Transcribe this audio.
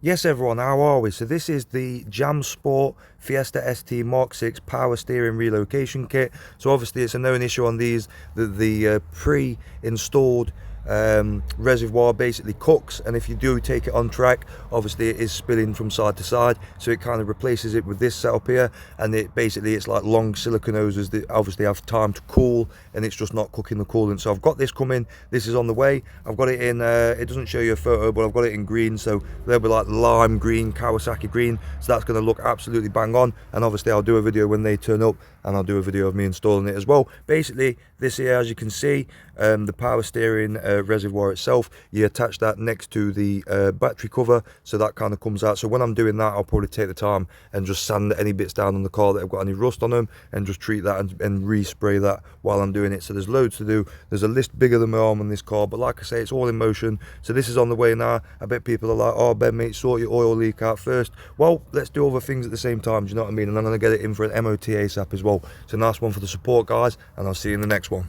Yes everyone, how are we? So this is the Jamsport Fiesta ST Mark 6 power steering relocation kit. So obviously it's a known issue on these that the pre-installed reservoir basically cooks, and if you do take it on track, obviously it is spilling from side to side, so it kind of replaces it with this setup here, and it's like long silicone hoses that obviously have time to cool, and it's just not cooking the coolant. So I've got this coming, this is on the way. I've got it in it doesn't show you a photo, but I've got it in green, so they'll be like lime green, Kawasaki green, so that's going to look absolutely bang on. And obviously I'll do a video when they turn up, and I'll do a video of me installing it as well. Basically this here, as you can see, the power steering reservoir itself, you attach that next to the battery cover, so that kind of comes out. So when I'm doing that, I'll probably take the time and just sand any bits down on the car that have got any rust on them, and just treat that and respray that while I'm doing it. So there's loads to do. There's a list bigger than my arm on this car, but like I say, it's all in motion. So this is on the way now. I bet people are like, oh Ben mate, sort your oil leak out first. Well, let's do other things at the same time, do you know what I mean? And I'm going to get it in for an MOT ASAP as well. So nice one for the support, guys, and I'll see you in the next one.